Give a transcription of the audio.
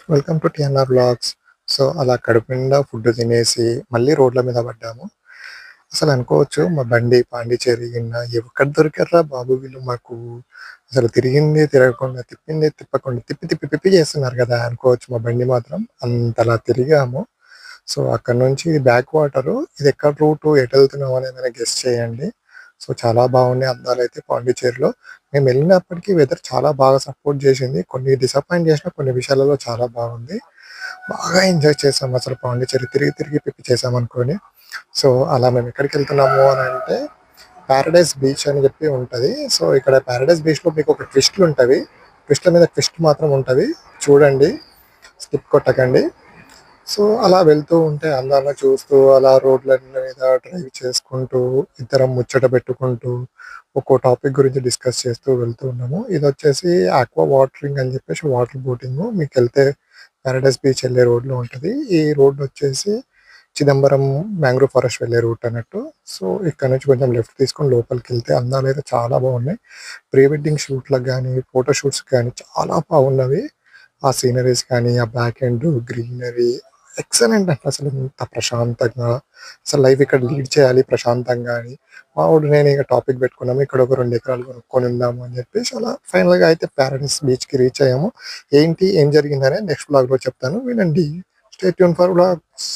Welcome to TNR vlogs. So, అలా కడుపు నిండా ఫుడ్ తినేసి మళ్ళీ రోడ్ల మీద పడ్డాము. అసలు అనుకోవచ్చు మా బండి పాండిచ్చేరి ఎక్కడ దొరికారురా బాబు వీళ్ళు మాకు. అసలు తిరిగింది తిరగకుండా, తిప్పింది తిప్పకుండా, తిప్పి తిప్పి తిప్పి చేస్తున్నారు కదా అనుకోవచ్చు. మా బండి మాత్రం అంతలా తిరిగాము. సో, అక్కడి నుంచి ఇది బ్యాక్ వాటరు. ఇది ఎక్కడ రూటు, ఎటెళ్తున్నాం అని ఏమైనా గెస్ చేయండి. సో, చాలా బాగున్నాయి అందాలైతే పాండిచ్చేరిలో. మేము వెళ్ళినప్పటికీ వెదర్ చాలా బాగా సపోర్ట్ చేసింది. కొన్ని డిసప్పాయింట్ చేసినా కొన్ని విషయాలలో చాలా బాగుంది. బాగా ఎంజాయ్ చేసాం అసలు పాండిచ్చేరి తిరిగి తిరిగి పిప్పి చేసామనుకోని. సో, అలా మేము ఎక్కడికెళ్తున్నాము అనంటే పారడైస్ బీచ్ అని చెప్పి ఉంటది. సో, ఇక్కడ పారడైస్ బీచ్‌లో మీకు ఒక ట్విస్ట్‌లుంటవి. ట్విస్ట్‌ల మీద ట్విస్ట్ మాత్రం ఉంటవి. చూడండి. స్కిప్ కొట్టకండి. సో, అలా వెళ్తూ ఉంటే అందాలను చూస్తూ, అలా రోడ్ల మీద డ్రైవ్ చేసుకుంటూ, ఇద్దరం ముచ్చట పెట్టుకుంటూ, ఒక్కో టాపిక్ గురించి డిస్కస్ చేస్తూ వెళ్తూ ఉన్నాము. ఇదొచ్చేసి ఆక్వా వాటరింగ్ అని చెప్పేసి వాటర్ బోటింగు. మీకెళ్తే పారడైస్ బీచ్ వెళ్ళే రోడ్‌లో ఉంటది. ఈ రోడ్డొచ్చేసి చిదంబరం మ్యాంగ్రోవ్ ఫారెస్ట్ వెళ్ళే రూట్ అన్నట్టు. సో, ఇక్కడ నుంచి కొంచెం లెఫ్ట్ తీసుకొని లోపలికెళ్తే అందాలైతే చాలా బాగున్నాయి. ప్రీ వెడ్డింగ్ షూట్‌లకు గానీ, ఫోటో షూట్స్‌కి గానీ చాలా బాగున్నవి. ఆ సీనరీస్ కానీ, ఆ బ్యాక్ ఎండ్ గ్రీనరీ ఎక్సలెంట్ అండి. అసలు ఎంత ప్రశాంతంగా, అసలు లైఫ్ ఇక్కడ లీడ్ చేయాలి ప్రశాంతంగా అని మా వోడు నేను ఇక టాపిక్ పెట్టుకున్నాము. ఇక్కడ ఒక 2 ఎకరాలు కొనుక్కొని ఉందాము అని చెప్పేసి అలా ఫైనల్‌గా అయితే పారడైస్ బీచ్‌కి రీచ్ అయ్యాము. ఏం జరిగిందనేది నెక్స్ట్ వ్లాగ్‌లో చెప్తాను. వినండి. Stay tune for vlogs.